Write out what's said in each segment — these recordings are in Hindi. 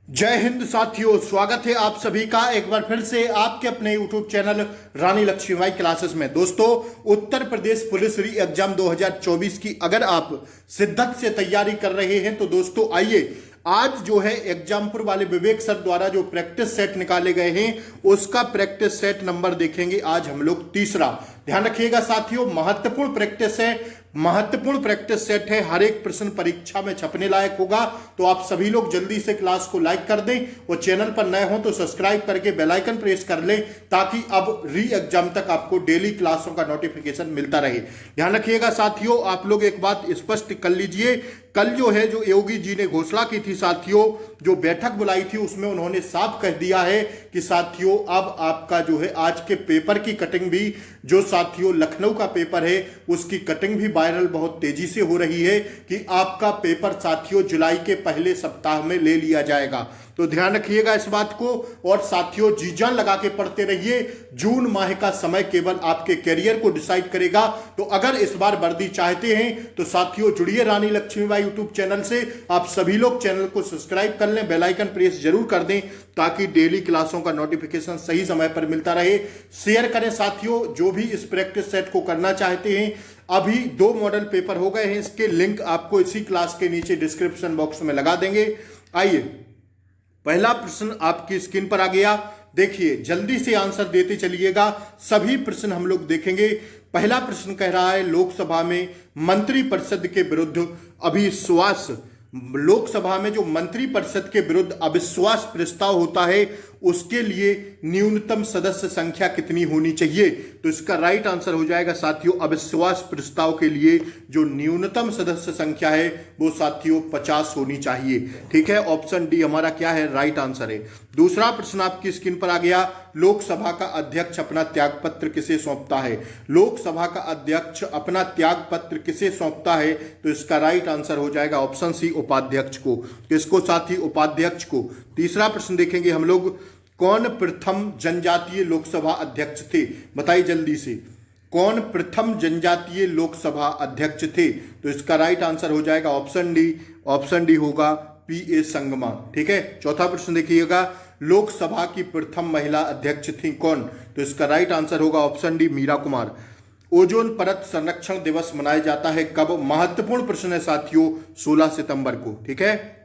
जय हिंद साथियों, स्वागत है आप सभी का एक बार फिर से आपके अपने यूट्यूब चैनल रानी लक्ष्मीबाई क्लासेस में। दोस्तों, उत्तर प्रदेश पुलिस री एग्जाम 2024 की अगर आप शिद्दत से तैयारी कर रहे हैं तो दोस्तों आइए, आज जो है एग्जामपुर वाले विवेक सर द्वारा जो प्रैक्टिस सेट निकाले गए हैं उसका प्रैक्टिस सेट नंबर देखेंगे आज हम लोग तीसरा। ध्यान रखिएगा साथियों, महत्वपूर्ण प्रैक्टिस है, महत्वपूर्ण प्रैक्टिस सेट है, हर एक प्रश्न परीक्षा में छपने लायक होगा। तो आप सभी लोग जल्दी से क्लास को लाइक कर दें और चैनल पर नए हो तो सब्सक्राइब करके बेल आइकन प्रेस कर लें ताकि अब री एग्जाम तक आपको डेली क्लासों का नोटिफिकेशन मिलता रहे। ध्यान रखिएगा साथियों, आप लोग एक बात स्पष्ट कर लीजिए, कल जो है जो योगी जी ने घोषणा की थी साथियों, जो बैठक बुलाई थी उसमें उन्होंने साफ कह दिया है कि साथियों अब आपका जो है आज के पेपर की कटिंग भी, जो साथियों लखनऊ का पेपर है उसकी कटिंग भी वायरल बहुत तेजी से हो रही है कि आपका पेपर साथियों जुलाई के पहले सप्ताह में ले लिया जाएगा। तो ध्यान रखिएगा इस बात को और साथियों जी जान लगा के पढ़ते रहिए। जून माह का समय केवल आपके करियर को डिसाइड करेगा। तो अगर इस बार वर्दी चाहते हैं तो साथियों जुड़िए रानी लक्ष्मीबाई यूट्यूब चैनल से। आप सभी लोग चैनल को सब्सक्राइब कर लें, बेल आइकन प्रेस जरूर कर दें ताकि डेली क्लासों का नोटिफिकेशन सही समय पर मिलता रहे। शेयर करें साथियों, जो भी इस प्रैक्टिस सेट को करना चाहते हैं। अभी 2 मॉडल पेपर हो गए हैं, इसके लिंक आपको इसी क्लास के नीचे डिस्क्रिप्शन बॉक्स में लगा देंगे। आइए, पहला प्रश्न आपकी स्क्रीन पर आ गया, देखिए जल्दी से आंसर देते चलिएगा, सभी प्रश्न हम लोग देखेंगे। पहला प्रश्न कह रहा है लोकसभा में मंत्रिपरिषद के विरुद्ध अविश्वास, लोकसभा में जो मंत्रिपरिषद के विरुद्ध अविश्वास प्रस्ताव होता है उसके लिए न्यूनतम सदस्य संख्या कितनी होनी चाहिए। तो इसका राइट आंसर हो जाएगा साथियों, अविश्वास प्रस्ताव के लिए जो न्यूनतम सदस्य संख्या है वो साथियों 50 होनी चाहिए। ठीक है, ऑप्शन डी हमारा क्या है, राइट आंसर है। दूसरा प्रश्न आपकी स्क्रीन पर आ गया, लोकसभा का अध्यक्ष अपना त्यागपत्र किसे सौंपता है। लोकसभा का अध्यक्ष अपना त्यागपत्र किसे सौंपता है। तो इसका राइट आंसर हो जाएगा ऑप्शन सी, उपाध्यक्ष को। किसको साथी, उपाध्यक्ष को। तीसरा प्रश्न देखेंगे हम लोग, कौन प्रथम जनजातीय लोकसभा अध्यक्ष थे। बताइए जल्दी से, कौन प्रथम जनजातीय लोकसभा अध्यक्ष थे। तो इसका राइट आंसर हो जाएगा ऑप्शन डी, ऑप्शन डी होगा पी.ए. संगमा। ठीक है, चौथा प्रश्न देखिएगा, लोकसभा की प्रथम महिला अध्यक्ष थी कौन। तो इसका राइट आंसर होगा option D, Meera Kumar. Ozone परत संरक्षण दिवस मनाया जाता है कब। महत्वपूर्ण प्रश्न है साथियों, 16 सितंबर को। ठीक है,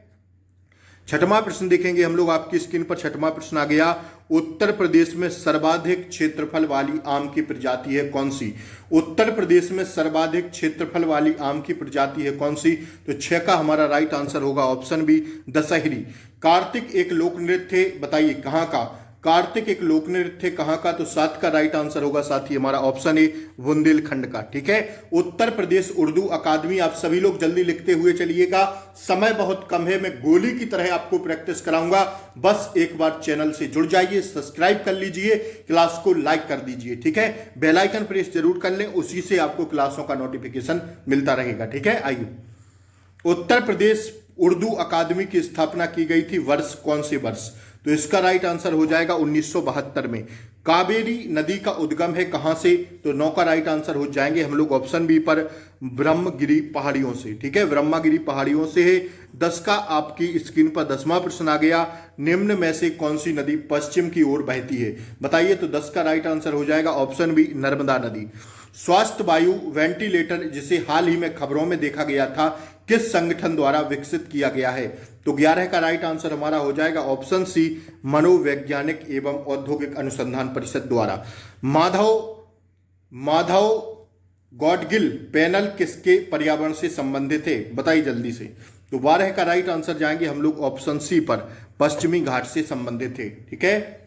छठवां प्रश्न देखेंगे हम लोग, आपकी स्क्रीन पर छठवां प्रश्न आ गया, उत्तर प्रदेश में सर्वाधिक क्षेत्रफल वाली आम की प्रजाति है कौन सी। उत्तर प्रदेश में सर्वाधिक क्षेत्रफल वाली आम की प्रजाति है कौन सी। तो 6 का हमारा राइट आंसर होगा ऑप्शन बी, दशहरी। कार्तिक एक लोक नृत्य, बताइए कहाँ का। कार्तिक एक लोक नृत्य कहाँ का। तो 7 का राइट आंसर होगा साथी हमारा ऑप्शन ए, बुंदेलखंड का। ठीक है, उत्तर प्रदेश उर्दू अकादमी, आप सभी लोग जल्दी लिखते हुए चलिएगा, समय बहुत कम है, मैं गोली की तरह आपको प्रैक्टिस कराऊंगा। बस एक बार चैनल से जुड़ जाइए, सब्सक्राइब कर लीजिए, क्लास को लाइक कर दीजिए। ठीक है, बेल आइकन प्रेस जरूर कर लें, उसी से आपको क्लासों का नोटिफिकेशन मिलता रहेगा। ठीक है, आइए, उत्तर प्रदेश उर्दू अकादमी की स्थापना की गई थी, वर्ष कौन से वर्ष। तो इसका राइट आंसर हो जाएगा 1972 में। कावेरी नदी का उद्गम है कहां से। तो 9 का राइट आंसर हो जाएंगे हम लोग ऑप्शन बी पर, ब्रह्मगिरी पहाड़ियों से। ठीक है, ब्रह्मगिरी पहाड़ियों से है। 10 का आपकी स्क्रीन पर 10वां प्रश्न आ गया, निम्न में से कौन सी नदी पश्चिम की ओर बहती है। बताइए, तो 10 का राइट आंसर हो जाएगा ऑप्शन बी, नर्मदा नदी। स्वास्थ्य वायु वेंटिलेटर जिसे हाल ही में खबरों में देखा गया था, किस संगठन द्वारा विकसित किया गया है। तो 11 का राइट आंसर हमारा हो जाएगा ऑप्शन सी, मनोवैज्ञानिक एवं औद्योगिक अनुसंधान परिषद द्वारा। माधव गॉडगिल पैनल किसके पर्यावरण से संबंधित है। बताइए जल्दी से। तो 12 का राइट आंसर जाएंगे हम लोग ऑप्शन सी पर, पश्चिमी घाट से संबंधित है। ठीक है,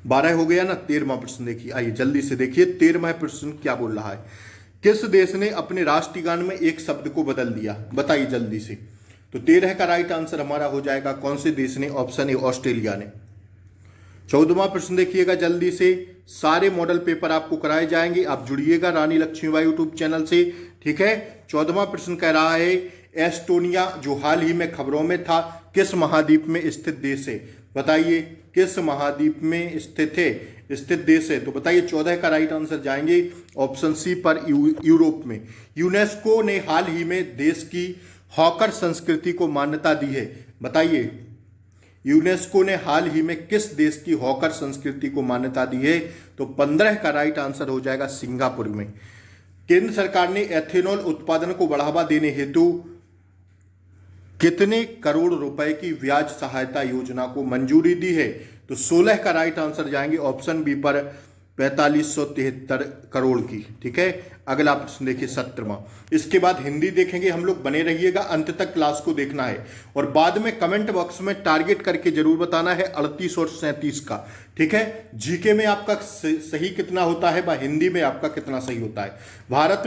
12 हो गया ना। 13वां प्रश्न देखिए, आइए जल्दी से देखिए 13वां प्रश्न क्या बोल रहा है, किस देश ने अपने राष्ट्रीय गान में एक शब्द को बदल दिया। बताइए जल्दी से। तो 13 का राइट आंसर हमारा हो जाएगा कौन से देश ने, ऑप्शन ए, ऑस्ट्रेलिया ने। 14वां प्रश्न देखिएगा जल्दी से, सारे मॉडल पेपर आपको कराए जाएंगे, आप जुड़िएगा रानी लक्ष्मीबाई यूट्यूब चैनल से। ठीक है, 14वां प्रश्न कह रहा है, एस्टोनिया जो हाल ही में खबरों में था, किस महाद्वीप में स्थित देश है। बताइए, किस महाद्वीप में स्थित देश है। तो बताइए, 14 का राइट आंसर जाएंगे ऑप्शन सी पर, यूरोप में। यूनेस्को ने हाल ही में देश की हॉकर संस्कृति को मान्यता दी है। बताइए, यूनेस्को ने हाल ही में किस देश की हॉकर संस्कृति को मान्यता दी है? तो 15 का राइट आंसर हो जाएगा सिंगापुर में। केंद्र सरकार ने एथेनॉल उत्पादन को बढ़ावा देने हेतु कितने करोड़ रुपए की ब्याज सहायता योजना को मंजूरी दी है? तो 16 का राइट आंसर जाएंगे ऑप्शन बी पर 4573 करोड़ की। ठीक है, अगला प्रश्न देखिए 17वां। इसके बाद हिंदी देखेंगे हम लोग, बने रहिएगा, अंत तक क्लास को देखना है और बाद में कमेंट बॉक्स में टारगेट करके जरूर बताना है 38 और 37 का। ठीक है, जीके में आपका सही कितना होता है व हिंदी में आपका कितना सही होता है। भारत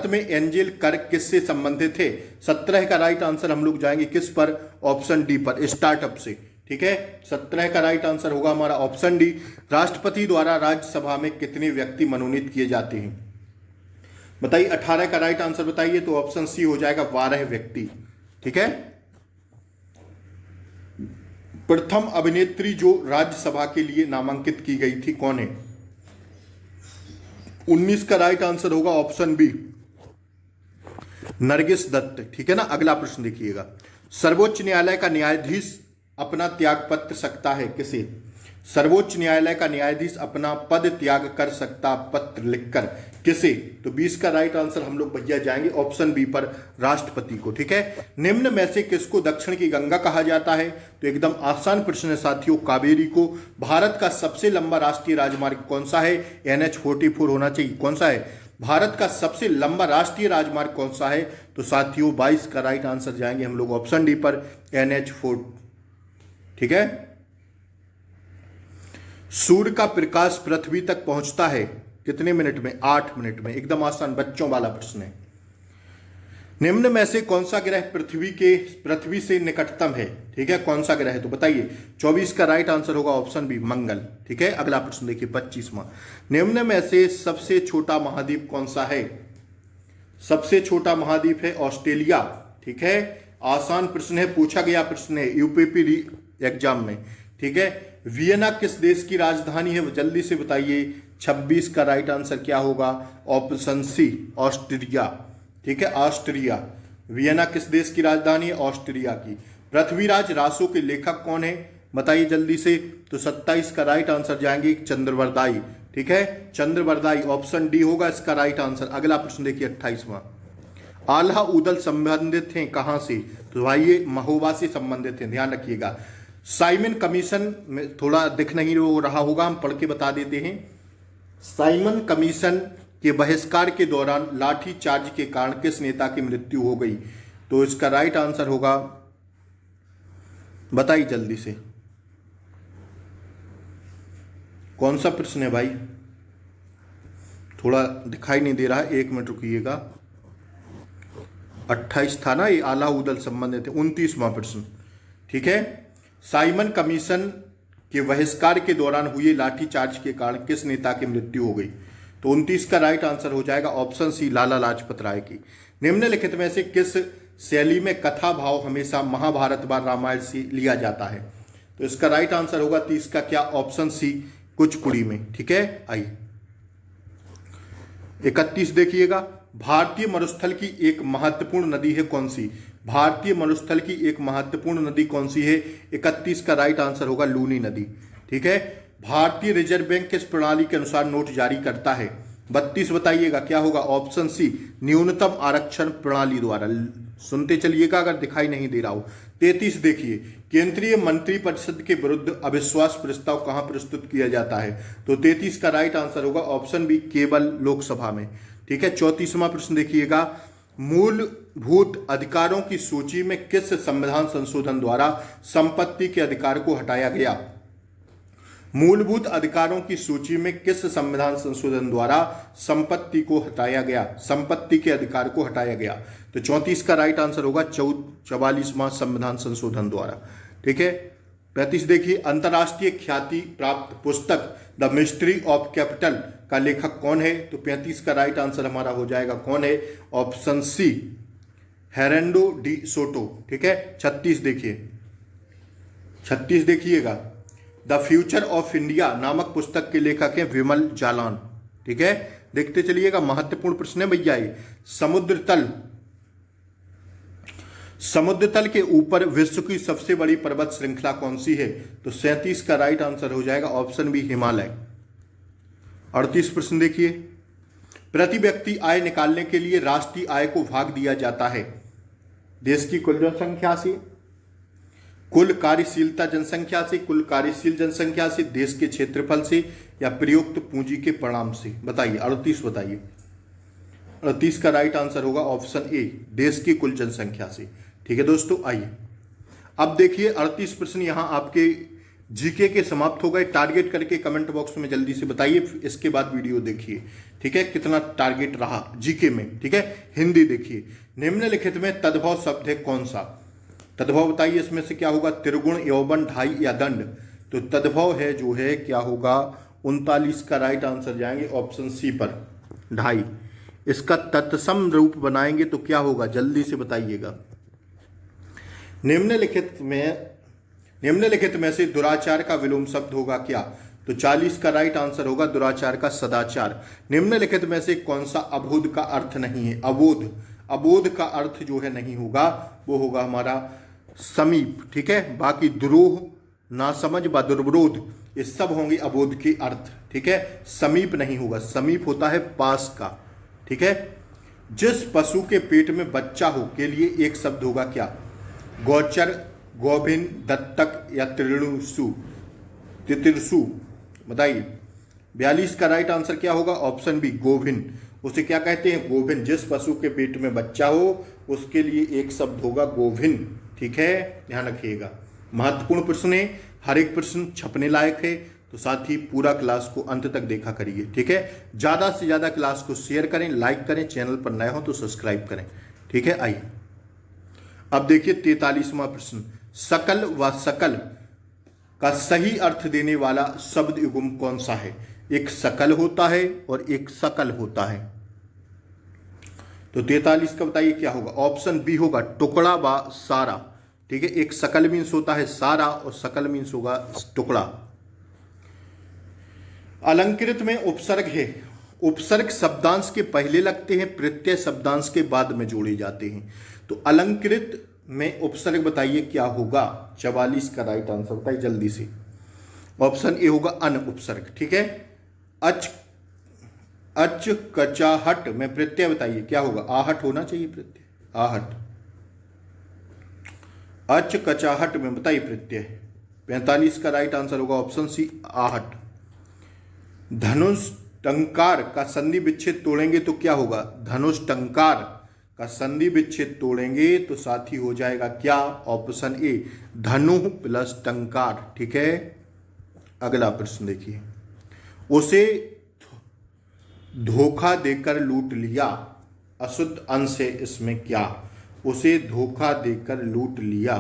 में एंजेल कर किससे संबंधित थे? 17 का राइट आंसर हम लोग जाएंगे किस पर? ऑप्शन डी पर, स्टार्टअप से। ठीक है, 17 का राइट आंसर होगा हमारा ऑप्शन डी। राष्ट्रपति द्वारा राज्यसभा में कितने व्यक्ति मनोनीत किए जाते हैं? बताइए, 18 का राइट आंसर बताइए। तो ऑप्शन सी हो जाएगा 12 व्यक्ति। ठीक है, प्रथम अभिनेत्री जो राज्यसभा के लिए नामांकित की गई थी कौन है? 19 का राइट आंसर होगा ऑप्शन बी, नरगिस दत्त। ठीक है ना, अगला प्रश्न देखिएगा। सर्वोच्च न्यायालय का न्यायाधीश अपना त्याग पत्र सकता है किसे? सर्वोच्च न्यायालय का न्यायाधीश अपना पद त्याग कर सकता पत्र लिखकर किसे? तो 20 का राइट आंसर हम लोग भैया जाएंगे ऑप्शन बी पर, राष्ट्रपति को। ठीक है, निम्न में से किसको दक्षिण की गंगा कहा जाता है? तो एकदम आसान प्रश्न है साथियों, कावेरी को। भारत का सबसे लंबा राष्ट्रीय राजमार्ग कौन सा है? NH44 होना चाहिए। कौन सा है? भारत का सबसे लंबा राष्ट्रीय राजमार्ग कौन सा है? तो साथियों 22 का राइट आंसर जाएंगे हम लोग ऑप्शन डी पर, NH4। ठीक है, सूर्य का प्रकाश पृथ्वी तक पहुंचता है कितने मिनट में? 8 मिनट में। एकदम आसान बच्चों वाला प्रश्न है। निम्न में से कौन सा ग्रह पृथ्वी से निकटतम है? ठीक है, कौन सा ग्रह है? तो बताइए। 24 का राइट आंसर होगा ऑप्शन बी, मंगल। ठीक है, अगला प्रश्न देखिए 25वां। निम्न में से सबसे छोटा महाद्वीप कौन सा है? सबसे छोटा महाद्वीप है ऑस्ट्रेलिया। ठीक है, आसान प्रश्न है, पूछा गया प्रश्न है यूपीपी एग्जाम में। ठीक है, वियना किस देश की राजधानी है? जल्दी से बताइए। 26 का राइट आंसर क्या होगा? Option C, Austria. ठीक है, ऑस्ट्रिया। वियना किस देश की राजधानी है? ऑस्ट्रिया की। पृथ्वीराज रासो के लेखक कौन है? बताइए जल्दी से। तो 27 का राइट आंसर जाएंगे चंद्रवरदाई। ठीक है, चंद्रवरदाई, ऑप्शन डी होगा इसका राइट आंसर। अगला प्रश्न देखिए 28वां। आल्हा उदल संबंधित हैं कहां से? तो भाई ये महोबा से संबंधित हैं, ध्यान रखिएगा। साइमन कमीशन में थोड़ा दिख नहीं रहा होगा, हम पढ़ के बता देते हैं। साइमन कमीशन के बहिष्कार के दौरान लाठी चार्ज के कारण किस नेता की मृत्यु हो गई? तो इसका राइट आंसर होगा, बताइए जल्दी से, कौन सा प्रश्न है भाई? थोड़ा दिखाई नहीं दे रहा है, 1 मिनट रुकिएगा। 28 था ना ये, आला उदल संबंधित है। 29वां प्रश्न। ठीक है, साइमन कमीशन के बहिष्कार के दौरान हुए लाठीचार्ज के कारण किस नेता की मृत्यु हो गई? तो 29 का राइट आंसर हो जाएगा ऑप्शन सी, लाला लाजपत राय की। निम्नलिखित में से किस शैली में कथा भाव हमेशा महाभारत व रामायण से लिया जाता है? तो इसका राइट आंसर होगा 30 का क्या? ऑप्शन सी, कुचिपुड़ी में। ठीक है, आइए 31 देखिएगा। भारतीय मरुस्थल की एक महत्वपूर्ण नदी है कौन सी? भारतीय मरुस्थल की एक महत्वपूर्ण नदी कौन सी है? 31 का राइट आंसर होगा लूनी नदी। ठीक है, भारतीय रिजर्व बैंक किस प्रणाली के अनुसार नोट जारी करता है? 32 बताइएगा क्या होगा? ऑप्शन सी, न्यूनतम आरक्षण प्रणाली द्वारा। सुनते चलिएगा अगर दिखाई नहीं दे रहा हो। 33 देखिए, केंद्रीय मंत्रिपरिषद के विरुद्ध अविश्वास प्रस्ताव कहां प्रस्तुत किया जाता है? तो 33 का राइट आंसर होगा ऑप्शन बी, केवल लोकसभा में। ठीक है, 34वां प्रश्न देखिएगा। मूलभूत अधिकारों की सूची में किस संविधान संशोधन द्वारा संपत्ति के अधिकार को हटाया गया? मूलभूत अधिकारों की सूची में किस संविधान संशोधन द्वारा संपत्ति को हटाया गया, संपत्ति के अधिकार को हटाया गया? तो 34 का राइट आंसर होगा 44वां संविधान संशोधन द्वारा। ठीक है, 35 देखिए, अंतर्राष्ट्रीय ख्याति प्राप्त पुस्तक द मिस्ट्री ऑफ कैपिटल का लेखक कौन है? तो 35 का राइट आंसर हमारा हो जाएगा कौन है? Option C, Hernando de Soto. ठीक है, 36 देखिए, 36 देखिएगा। द फ्यूचर ऑफ इंडिया नामक पुस्तक के लेखक हैं विमल जालान। ठीक है, देखते चलिएगा, महत्वपूर्ण प्रश्न है भैया ये। समुद्र तल के ऊपर विश्व की सबसे बड़ी पर्वत श्रृंखला कौन सी है? तो 37 का राइट आंसर हो जाएगा ऑप्शन बी हिमालय। 38 प्रश्न देखिए, प्रति व्यक्ति आय निकालने के लिए राष्ट्रीय आय को भाग दिया जाता है देश की कुल जनसंख्या से, कुल कार्यशीलता जनसंख्या से, कुल कार्यशील जनसंख्या से, देश के क्षेत्रफल से, या प्रयुक्त पूंजी के परिणाम से। बताइए 38 बताइए। 38 का राइट आंसर होगा ऑप्शन ए देश की कुल जनसंख्या से। ठीक है दोस्तों, आइए अब देखिए 38 प्रश्न यहां आपके जीके के समाप्त हो गए। टारगेट करके कमेंट बॉक्स में जल्दी से बताइए, इसके बाद वीडियो देखिए। ठीक है, कितना टारगेट रहा जीके में। ठीक है, हिंदी देखिए, निम्नलिखित में तद्भव शब्द है कौन सा? तद्भव बताइए, इसमें से क्या होगा? त्रिगुण, यौवन, ढाई या दंड। तो तद्भव है जो है क्या होगा? 39 का राइट आंसर जाएंगे ऑप्शन सी पर, ढाई। इसका तत्सम रूप बनाएंगे तो क्या होगा? जल्दी से बताइएगा। निम्नलिखित में से दुराचार का विलोम शब्द होगा क्या? तो 40 का राइट आंसर होगा दुराचार का सदाचार। निम्नलिखित में से कौन सा अबोध का अर्थ नहीं है? अबोध का अर्थ जो है नहीं होगा, वो होगा हमारा समीप। ठीक है, बाकी द्रोह, नासमझ व दुर्विरोध ये सब होंगे अबोध के अर्थ। ठीक है, समीप नहीं होगा, समीप होता है पास का। ठीक है, जिस पशु के पेट में बच्चा हो के लिए एक शब्द होगा क्या? गोचर, गोभिन, दत्तक या तितिरसु। बताइए 42 का राइट आंसर क्या होगा? ऑप्शन बी गोभिन। उसे क्या कहते हैं? गोभिन। जिस पशु के पेट में बच्चा हो उसके लिए एक शब्द होगा गोभिन। ठीक है, ध्यान रखिएगा। महत्वपूर्ण प्रश्न है, हर एक प्रश्न छपने लायक है, तो साथ ही पूरा क्लास को अंत तक देखा करिए। ठीक है, ज्यादा से ज्यादा क्लास को शेयर करें, लाइक करें, चैनल पर नए हो तो सब्सक्राइब करें। ठीक है, आइए अब देखिए 43वां प्रश्न, सकल व सकल का सही अर्थ देने वाला शब्द युग्म कौन सा है? एक सकल होता है और एक सकल होता है। तो 43 का बताइए क्या होगा? ऑप्शन बी होगा टुकड़ा व सारा। ठीक है, एक सकल मीन्स होता है सारा और सकल मीन्स होगा टुकड़ा। अलंकृत में उपसर्ग है, उपसर्ग शब्दांश के पहले लगते हैं, प्रत्यय शब्दांश के बाद में जोड़े जाते हैं। तो अलंकृत में उपसर्ग बताइए क्या होगा? 44 का राइट आंसर बताइए जल्दी से। ऑप्शन ए होगा अन उपसर्ग। ठीक है, अच, कचाहट में प्रत्यय बताइए क्या होगा? आहट होना चाहिए प्रत्यय, आहट। अच कचाहट में बताइए प्रत्यय। 45 का राइट आंसर होगा ऑप्शन सी आहट। धनुष टंकार का संधि विच्छेद तोड़ेंगे तो क्या होगा? धनुष टंकार का संधि विच्छेद तोड़ेंगे तो साथी हो जाएगा क्या? ऑप्शन ए धनु प्लस टंकार। ठीक है, अगला प्रश्न देखिए, उसे धोखा देकर लूट लिया, अशुद्ध अंश है इसमें क्या? उसे धोखा देकर लूट लिया,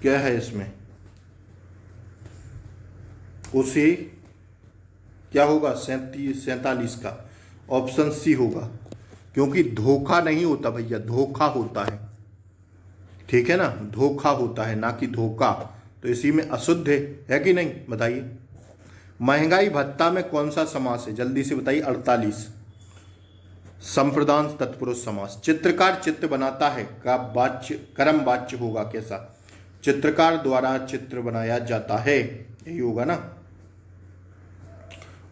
क्या है इसमें? उसे क्या होगा? 47 का ऑप्शन सी होगा, क्योंकि धोखा नहीं होता भैया, धोखा होता है। ठीक है ना, धोखा होता है ना कि धोखा, तो इसी में अशुद्ध है कि नहीं? बताइए। महंगाई भत्ता में कौन सा समास है? जल्दी से बताइए। 48 संप्रदान तत्पुरुष समास। चित्रकार चित्र बनाता है का वाच्य कर्म वाच्य होगा कैसा? चित्रकार द्वारा चित्र बनाया जाता है, यही होगा ना।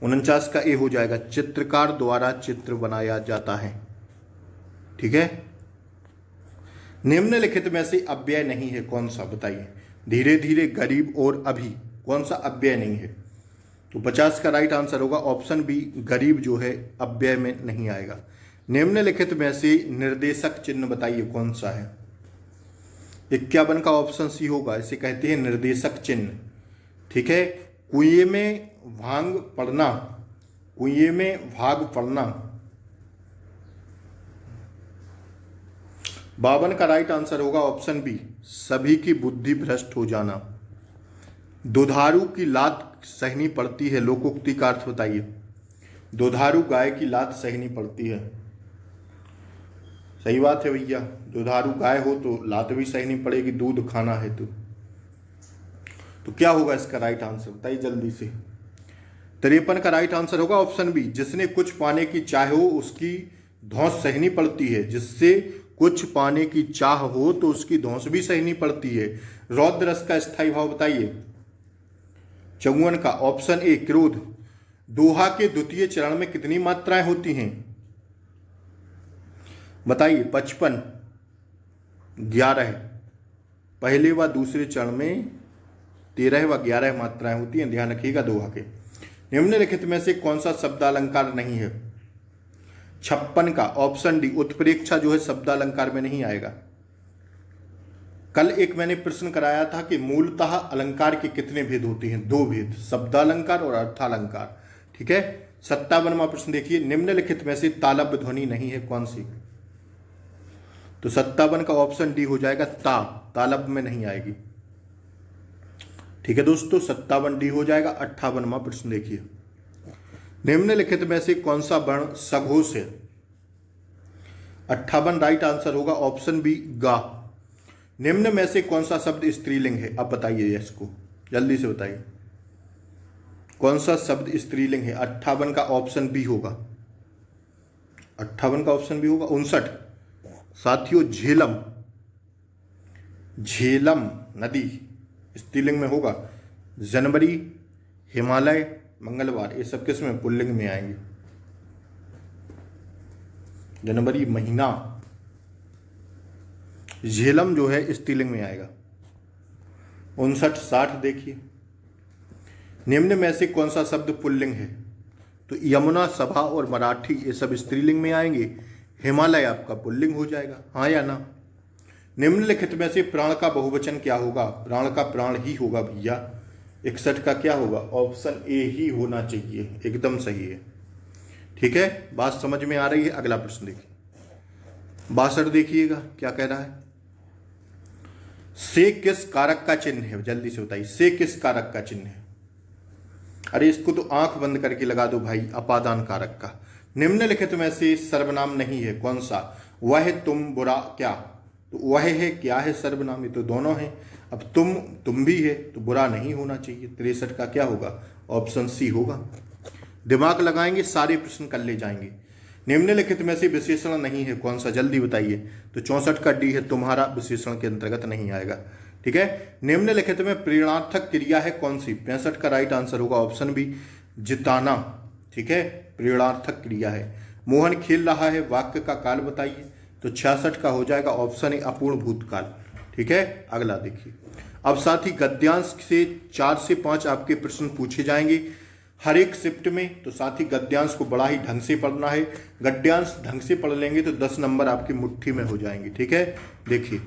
49 का ए हो जाएगा, चित्रकार द्वारा चित्र बनाया जाता है। ठीक है, निम्नलिखित में से अव्यय नहीं है कौन सा? बताइए। धीरे धीरे, गरीब और अभी, कौन सा अव्यय नहीं है? तो 50 का राइट आंसर होगा ऑप्शन बी गरीब जो है अव्यय में नहीं आएगा। निम्नलिखित में से निर्देशक चिन्ह बताइए कौन सा है? 51 का ऑप्शन सी होगा, इसे कहते हैं निर्देशक चिन्ह। ठीक है, कुएं में भांग पड़ना, कुएं में भाग पड़ना। 52 का राइट आंसर होगा ऑप्शन बी सभी की बुद्धि भ्रष्ट हो जाना। दुधारू की लात सहनी पड़ती है, लोकोक्ति का अर्थ बताइए। दुधारू गाय की लात सहनी पड़ती है, सही बात है भैया। दुधारू गाय हो तो लात भी सहनी पड़ेगी, दूध खाना है तो क्या होगा इसका राइट आंसर? बताइए जल्दी से। 53 का राइट आंसर होगा ऑप्शन बी जिसने कुछ पाने की चाह हो उसकी धौंस सहनी पड़ती है, जिससे कुछ पाने की चाह हो तो उसकी धौंस भी सहनी पड़ती है। रौद्र रस का स्थायी भाव बताइए। 54 का ऑप्शन ए क्रोध। दोहा के द्वितीय चरण में कितनी मात्राएं होती हैं बताइए। 55, 11। पहले व दूसरे चरण में 13 व 11 मात्राएं होती हैं, ध्यान रखिएगा दोहा के। निम्नलिखित में से कौन सा शब्दालंकार नहीं है। 56 का ऑप्शन डी उत्प्रेक्षा जो है शब्दालंकार में नहीं आएगा। कल एक मैंने प्रश्न कराया था कि मूलतः अलंकार के कितने भेद होते हैं, 2 भेद, शब्दालंकार और अर्थालंकार। ठीक है। 57वां प्रश्न देखिए, निम्नलिखित में से तालव्य ध्वनि नहीं है कौन सी। तो 57 का ऑप्शन डी हो जाएगा तालव्य में नहीं आएगी। ठीक है दोस्तों, 57 डी हो जाएगा। 58वां प्रश्न देखिए, निम्नलिखित में से कौन सा वर्ण सघोष है। 58 राइट आंसर होगा ऑप्शन बी गा। निम्न में से कौन सा शब्द स्त्रीलिंग है, अब बताइए इसको जल्दी से बताइए, कौन सा शब्द स्त्रीलिंग है। 58 का ऑप्शन बी होगा, 58 का ऑप्शन बी होगा। 59 साथियों झेलम, झेलम नदी स्त्रीलिंग में होगा। जनवरी, हिमालय, मंगलवार ये सब किस में, पुल्लिंग में आएंगे। जनवरी महीना, झेलम जो है स्त्रीलिंग में आएगा। 59, 60 देखिए, निम्न में से कौन सा शब्द पुल्लिंग है। तो यमुना, सभा और मराठी ये सब स्त्रीलिंग में आएंगे। हिमालय आपका पुल्लिंग हो जाएगा, हाँ या ना। निम्नलिखित में से प्राण का बहुवचन क्या होगा। प्राण का प्राण ही होगा भैया। 61 का क्या होगा, ऑप्शन ए ही होना चाहिए, एकदम सही है। ठीक है, बात समझ में आ रही है। अगला प्रश्न देखिए, 62 देखिएगा क्या कह रहा है। से किस कारक का चिन्ह है, जल्दी से बताइए, से किस कारक का चिन्ह है। अरे इसको तो आंख बंद करके लगा दो भाई, अपादान कारक का। निम्नलिखित में से सर्वनाम नहीं है कौन सा। वह, तुम, बुरा, क्या। तो वह है, क्या है सर्वनाम, ये तो दोनों है। अब तुम भी है तो बुरा नहीं होना चाहिए। 63 का क्या होगा, ऑप्शन सी होगा। दिमाग लगाएंगे सारे प्रश्न कर ले जाएंगे। निम्नलिखित में से विशेषण नहीं है कौन सा, जल्दी बताइए। तो 64 का डी है, तुम्हारा विशेषण के अंतर्गत नहीं आएगा। ठीक है। निम्नलिखित में प्रेरणार्थक क्रिया है कौन सी। 65 का राइट आंसर होगा ऑप्शन बी जिताना। ठीक है, प्रेरणार्थक क्रिया है। मोहन खेल रहा है, वाक्य का काल बताइए। तो 66 का हो जाएगा ऑप्शन ए अपूर्ण भूतकाल। ठीक है, अगला देखिए। अब साथ ही गद्यांश से 4 से 5 आपके प्रश्न पूछे जाएंगे हर एक शिफ्ट में। तो साथ ही गद्यांश को बड़ा ही ढंग से पढ़ना है। गद्यांश ढंग से पढ़ लेंगे तो 10 नंबर आपकी मुट्ठी में हो जाएंगे। ठीक है, देखिए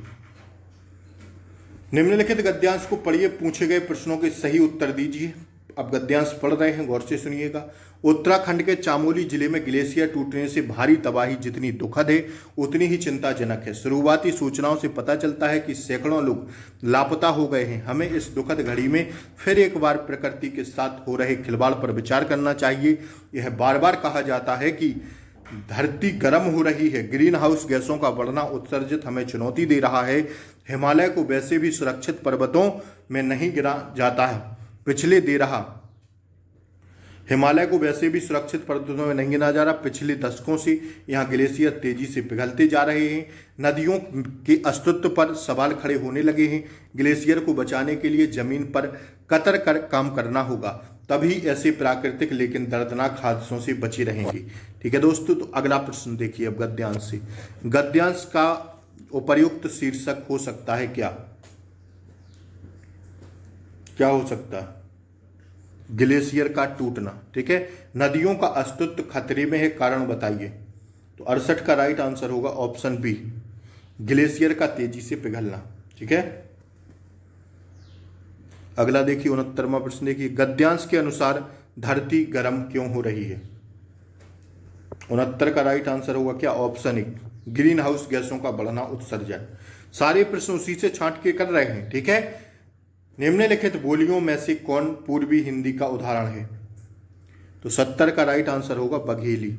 निम्नलिखित गद्यांश को पढ़िए, पूछे गए प्रश्नों के सही उत्तर दीजिए। अब गद्यांश पढ़ रहे हैं, गौर से सुनिएगा। उत्तराखंड के चामोली जिले में ग्लेशियर टूटने से भारी तबाही जितनी दुखद है उतनी ही चिंताजनक है। शुरुआती सूचनाओं से पता चलता है कि सैकड़ों लोग लापता हो गए हैं। हमें इस दुखद घड़ी में फिर एक बार प्रकृति के साथ हो रहे खिलवाड़ पर विचार करना चाहिए। यह बार बार कहा जाता है कि धरती गर्म हो रही है। ग्रीन हाउस गैसों का बढ़ना उत्सर्जित हमें चुनौती दे रहा है। हिमालय को वैसे भी सुरक्षित पर्वतों में नहीं गिना जाता है, हिमालय को वैसे भी सुरक्षित पर्वतों में नहीं गिना जा रहा। पिछले दशकों से यहाँ ग्लेशियर तेजी से पिघलते जा रहे हैं। नदियों के अस्तित्व पर सवाल खड़े होने लगे हैं। ग्लेशियर को बचाने के लिए जमीन पर कतर कर काम करना होगा, तभी ऐसे प्राकृतिक लेकिन दर्दनाक हादसों से बचे रहेंगे। ठीक है दोस्तों, तो अगला प्रश्न देखिए अब गद्यांश से। गद्यांश का उपयुक्त शीर्षक हो सकता है क्या, क्या हो सकता है। ग्लेशियर का टूटना। ठीक है, नदियों का अस्तित्व खतरे में है, कारण बताइए। तो 68 का राइट आंसर होगा ऑप्शन बी ग्लेशियर का तेजी से पिघलना। ठीक है, अगला देखिए 69वां प्रश्न देखिए। गद्यांश के अनुसार धरती गर्म क्यों हो रही है। 69 का राइट आंसर होगा क्या, ऑप्शन ए ग्रीन हाउस गैसों का बढ़ना उत्सर्जन। सारे प्रश्न उसी से छांट के कर रहे हैं। ठीक है, निम्नलिखित बोलियों में से कौन पूर्वी हिंदी का उदाहरण है। तो 70 का राइट आंसर होगा बघेली।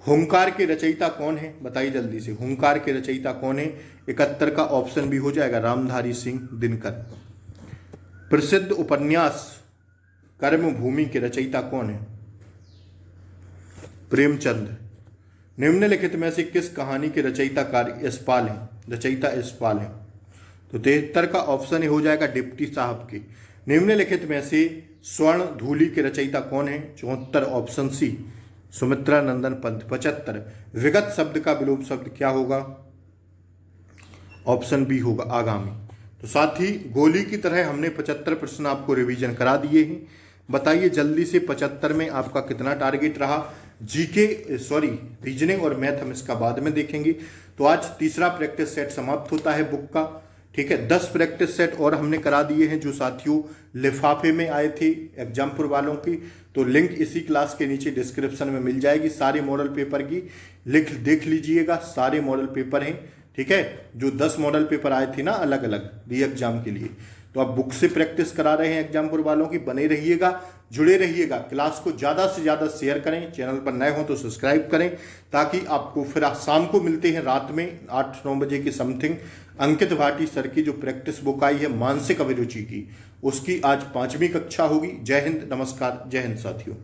हुंकार के रचयिता कौन है, बताइए जल्दी से, हुंकार के रचयिता कौन है। 71 का ऑप्शन भी हो जाएगा रामधारी सिंह दिनकर। प्रसिद्ध उपन्यास कर्मभूमि के रचयिता कौन है, प्रेमचंद। निम्नलिखित में से किस कहानी के रचयिता यशपाल हैं? रचयिता यशपाल हैं। तो 73 का ऑप्शन हो जाएगा डिप्टी साहब के। निम्नलिखित में से स्वर्ण धूलि के रचयिता कौन है? 74 ऑप्शन सी सुमित्रा नंदन पंत। 75 विगत शब्द का विलोप शब्द क्या होगा? ऑप्शन बी होगा आगामी। तो साथ ही गोली की तरह हमने 75 प्रश्न आपको रिवीजन करा दिए हैं। बताइए जल्दी से 75 में आपका कितना टारगेट रहा? जीके रीजनिंग और मैथ हम इसका बाद में देखेंगे। तो आज तीसरा प्रैक्टिस सेट समाप्त होता है बुक का। ठीक है, 10 प्रैक्टिस सेट और हमने करा दिए हैं जो साथियों लिफाफे में आए थे एग्जामपुर वालों की। तो लिंक इसी क्लास के नीचे डिस्क्रिप्शन में मिल जाएगी। सारे मॉडल पेपर की देख लीजिएगा, सारे मॉडल पेपर हैं। ठीक है, जो 10 मॉडल पेपर आए थे ना अलग अलग री एग्जाम के लिए, तो आप बुक से प्रैक्टिस करा रहे हैं एग्जामपुर वालों की। बने रहिएगा, जुड़े रहिएगा, क्लास को ज़्यादा से ज़्यादा शेयर करें, चैनल पर नए हो तो सब्सक्राइब करें, ताकि आपको फिर शाम को मिलते हैं रात में 8-9 बजे की समथिंग। अंकित भाटी सर की जो प्रैक्टिस बुक आई है मानसिक अभिरुचि की, उसकी आज 5वीं कक्षा होगी। जय हिंद, नमस्कार, जय हिंद साथियों।